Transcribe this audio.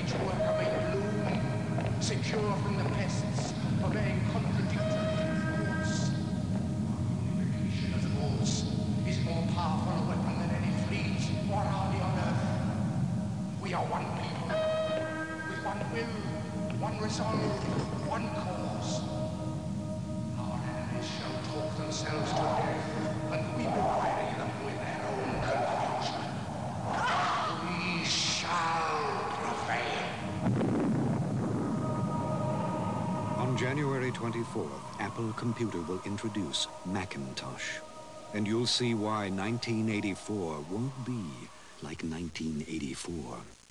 each worker may bloom, secure from the pests, obeying contradictory thoughts. Unification of thoughts is more powerful a weapon than any fleet or army on earth. We are one people, with one will, one resolve, one cause. Our enemies shall talk themselves to death, and we will bury them with their own confusion. We shall prevail. On January 24th, Apple Computer will introduce Macintosh. And you'll see why 1984 won't be like 1984.